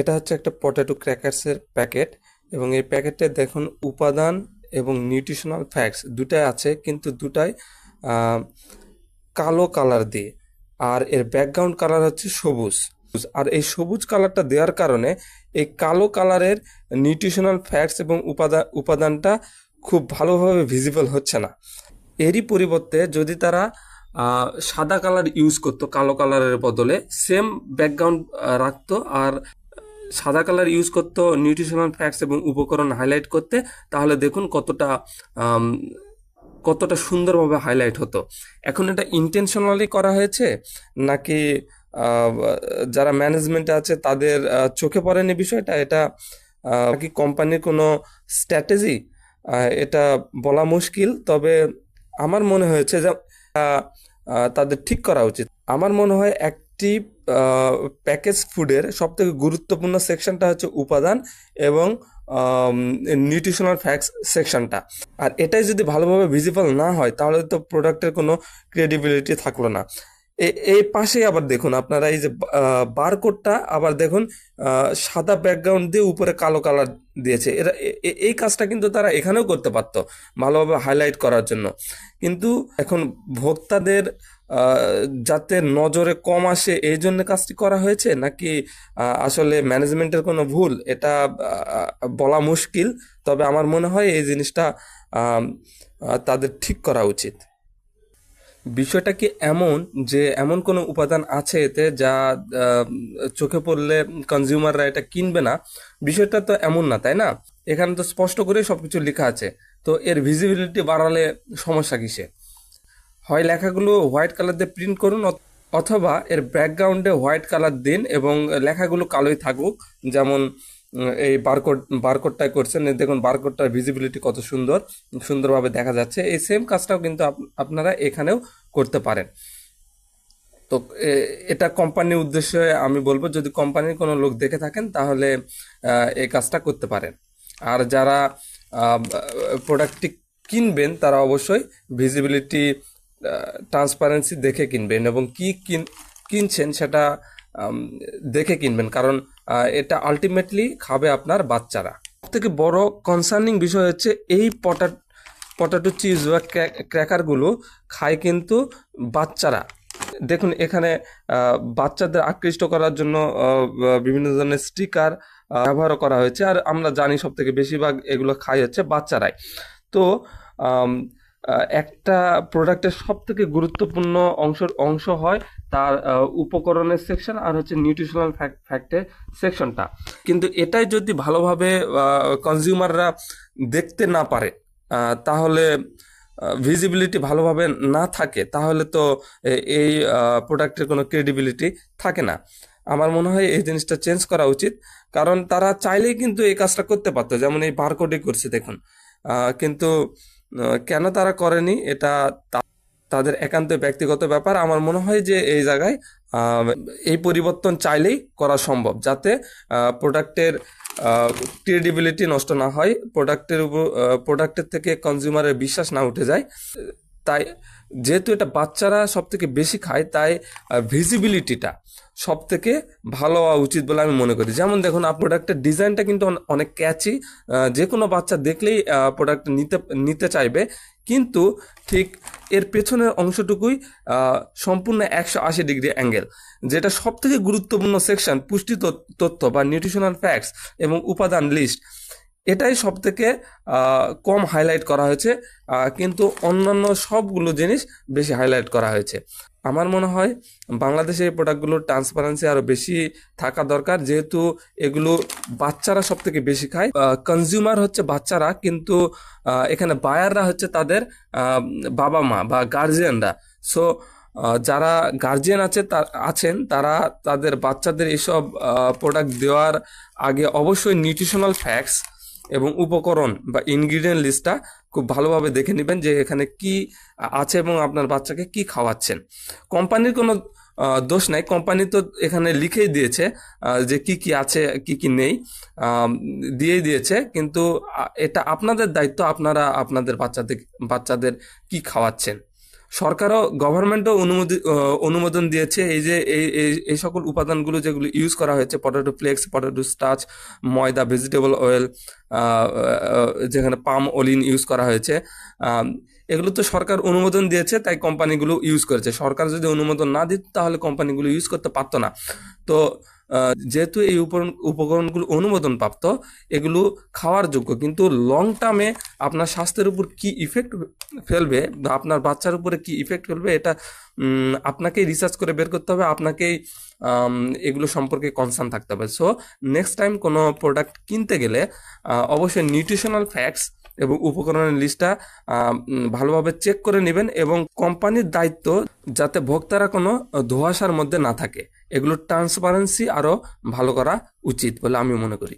এটা হচ্ছে একটা পটেটো ক্র্যাকার্সের প্যাকেট এবং এই প্যাকেটে দেখুন উপাদান এবং নিউট্রিশনাল ফ্যাক্টস দুটাই আছে, কিন্তু দুটাই আহ, কালো কালার দিয়ে। আর এর ব্যাকগ্রাউন্ড কালার হচ্ছে সবুজ। আর এই সবুজ কালারটা দেওয়ার কারণে এই কালো কালারের নিউট্রিশনাল ফ্যাক্টস এবং উপাদানটা খুব ভালোভাবে ভিজিবল হচ্ছে না। এরই পরিবর্তে যদি তারা সাদা কালার ইউজ করতো কালো কালারের বদলে, সেম ব্যাকগ্রাউন্ড রাখতো আর সাদা কালার ইউজ করতো নিউট্রিশনাল ফ্যাক্টস এবং উপকরণ হাইলাইট করতে, তাহলে দেখুন আম, কতটা সুন্দরভাবে হাইলাইট হতো। এখন এটা ইন্টেনশনালি করা হয়েছে নাকি আহ, যারা ম্যানেজমেন্টে আছে তাদের চোখে পড়েনি বিষয়টা, এটা কি কোম্পানির কোনো স্ট্র্যাটেজি, এটা বলা মুশকিল। তবে আমার মনে হয়েছে যে তাদের ঠিক করা উচিত। আমার মনে হয় একটি প্যাকেজ ফুডের সব থেকে গুরুত্বপূর্ণ সেকশনটা হচ্ছে উপাদান এবং নিউট্রিশনাল ফ্যাক্টস সেকশনটা। আর এটাই যদি ভালোভাবে ভিজিবল না হয় তাহলে তো প্রোডাক্টের কোনো ক্রেডিবিলিটি থাকলো না। এই পাশেই আবার দেখুন আপনারা এই যে বারকোডটা আবার দেখুন সাদা ব্যাকগ্রাউন্ড দিয়ে উপরে কালো কালার দিয়েছে। এরা এই কাজটা কিন্তু তারা এখানেও করতে পারতো ভালোভাবে হাইলাইট করার জন্য। কিন্তু এখন ভোক্তাদের যাতে নজরে কম আসে এই জন্য কাজটি করা হয়েছে নাকি আসলে ম্যানেজমেন্টের কোনো ভুল, এটা বলা মুশকিল। তবে আমার মনে হয় এই জিনিসটা আম, তাদের ঠিক করা উচিত। বিষয়টা কি এমন যে এমন কোনো উপাদান আছে এতে যা আহ, চোখে পড়লে কনজিউমাররা এটা কিনবে না? বিষয়টা তো এমন না, তাই না? এখানে তো স্পষ্ট করে সবকিছু লেখা আছে। তো এর ভিজিবিলিটি বাড়ালে সমস্যা কিসে? হয় লেখাগুলো হোয়াইট কালার দিয়ে প্রিন্ট করুন, অথবা এর ব্যাকগ্রাউন্ডে হোয়াইট কালার দিন এবং লেখাগুলো কালোই থাকুক। যেমন এই বারকোডটাই করছেন, এই দেখুন বারকোডটার ভিজিবিলিটি কত সুন্দর, সুন্দরভাবে দেখা যাচ্ছে। এই সেম কাজটাও কিন্তু আপনারা এখানেও করতে পারেন। তো এটা কোম্পানির উদ্দেশ্যে আমি বলবো, যদি কোম্পানির কোনো লোক দেখে থাকেন তাহলে এই কাজটা করতে পারেন। আর যারা প্রোডাক্টটি কিনবেন তারা অবশ্যই ভিজিবিলিটি ট্রান্সপারেন্সি দেখে কিনবেন এবং কিনছেন সেটা আম, দেখে কিনবেন, কারণ এটা আলটিমেটলি খাবে আপনার বাচ্চারা। সবথেকে বড় কনসার্নিং বিষয় হচ্ছে এই পটাটো চিপস বা ক্র্যাকারগুলো খায় কিন্তু বাচ্চারা। দেখুন এখানে বাচ্চাদের আকৃষ্ট করার জন্য বিভিন্ন ধরনের স্টিকার ব্যবহার করা হয়েছে। আর আমরা জানি সব থেকে বেশিরভাগ এগুলো খায় হচ্ছে বাচ্চারাই। তো আম, একটা প্রোডাক্টের সব থেকে গুরুত্বপূর্ণ অংশ হয় তার উপকরণের সেকশন আর হচ্ছে নিউট্রিশনাল ফ্যাক্টের সেকশনটা। কিন্তু এটাই যদি ভালোভাবে কনজিউমাররা দেখতে না পারে, তাহলে ভিজিবিলিটি ভালোভাবে না থাকে, তাহলে তো এই প্রোডাক্টের কোনো ক্রেডিবিলিটি থাকে না। আমার মনে হয় এই জিনিসটা চেঞ্জ করা উচিত, কারণ তারা চাইলেই কিন্তু এই কাজটা করতে পারতো, যেমন এই বারকোডে করছে দেখুন। কিন্তু কেন তারা করেনি এটা তাদের একান্ত ব্যক্তিগত ব্যাপার। আমার মনে হয় যে এই জায়গায় আহ, এই পরিবর্তন চাইলেই করা সম্ভব, যাতে প্রোডাক্টের ক্রেডিবিলিটি নষ্ট না হয়, প্রোডাক্টের থেকে কনজিউমারের বিশ্বাস না উঠে যায়। তাই যেহেতু এটা বাচ্চারা সব থেকে বেশি খায়, তাই ভিজিবিলিটিটা সব থেকে ভালো হওয়া উচিত বলে আমি মনে করি। যেমন দেখুন প্রোডাক্টের ডিজাইনটা কিন্তু অনেক ক্যাচি, যে কোনো বাচ্চা দেখলেই প্রোডাক্ট নিতে চাইবে। কিন্তু ঠিক এর পেছনের অংশটুকুই সম্পূর্ণ 180 ডিগ্রি অ্যাঙ্গেল, যেটা সব থেকে গুরুত্বপূর্ণ সেকশন, পুষ্টি তথ্য বা নিউট্রিশনাল ফ্যাক্টস এবং উপাদান লিস্ট, এটাই সব থেকে কম হাইলাইট করা হয়েছে। কিন্তু অন্যান্য সবগুলো জিনিস বেশি হাইলাইট করা হয়েছে। আমার মনে হয় বাংলাদেশে এই প্রোডাক্টগুলোর ট্রান্সপারেন্সি আরও বেশি থাকা দরকার, যেহেতু এগুলো বাচ্চারা সব থেকে বেশি খায়। কনজিউমার হচ্ছে বাচ্চারা, কিন্তু এখানে বায়াররা হচ্ছে তাদের বাবা মা বা গার্জিয়ানরা। সো যারা গার্জিয়ান আছেন তারা তাদের বাচ্চাদের এইসব প্রোডাক্ট দেওয়ার আগে অবশ্যই নিউট্রিশনাল ফ্যাক্টস এবং উপকরণ বা ইনগ্রিডিয়েন্ট লিস্টটা খুব ভালোভাবে দেখে নেবেন যে এখানে কি আছে এবং আপনার বাচ্চাকে কি খাওয়াচ্ছেন। কোম্পানির কোনো দোষ নাই, কোম্পানি তো এখানে লিখেই দিয়েছে যে কি কি আছে কি কি নেই, দিয়েই দিয়েছে। কিন্তু এটা আপনাদের দায়িত্ব, আপনারা আপনাদের বাচ্চাদের কি খাওয়াচ্ছেন। সরকারও গভর্নমেন্টও অনুমোদন দিয়েছে এই যে এই সকল উপাদানগুলো যেগুলো ইউজ করা হয়েছে, পটেটো ফ্লেক্স, পটেটো স্টার্চ, ময়দা, ভেজিটেবল অয়েল, যেখানে পাম অলিন ইউজ করা হয়েছে, আহ, এগুলো তো সরকার অনুমোদন দিয়েছে, তাই কোম্পানিগুলো ইউজ করেছে। সরকার যদি অনুমোদন না দিত তাহলে কোম্পানিগুলো ইউজ করতে পারতো না। তো যেহেতু এই উপকরণগুলো অনুমোদন প্রাপ্ত, এগুলো খাওয়ার যোগ্য, কিন্তু লং টার্মে আপনার স্বাস্থ্যের উপর কি ইফেক্ট ফেলবে বা আপনার বাচ্চার উপরে কি ইফেক্ট ফেলবে, এটা আপনাকেই রিসার্চ করে বের করতে হবে, আপনাকেই আম, এগুলো সম্পর্কে কনসার্ন থাকতে হবে। সো নেক্সট টাইম কোনো প্রোডাক্ট কিনতে গেলে অবশ্যই নিউট্রিশনাল ফ্যাক্টস এবং উপকরণের লিস্টটা ভালোভাবে চেক করে নেবেন, এবং কোম্পানির দায়িত্ব যাতে ভোক্তারা কোনো ধোঁয়াশার মধ্যে না থাকে, এগুলোর ট্রান্সপারেন্সি আরও ভালো করা উচিত বলে আমি মনে করি।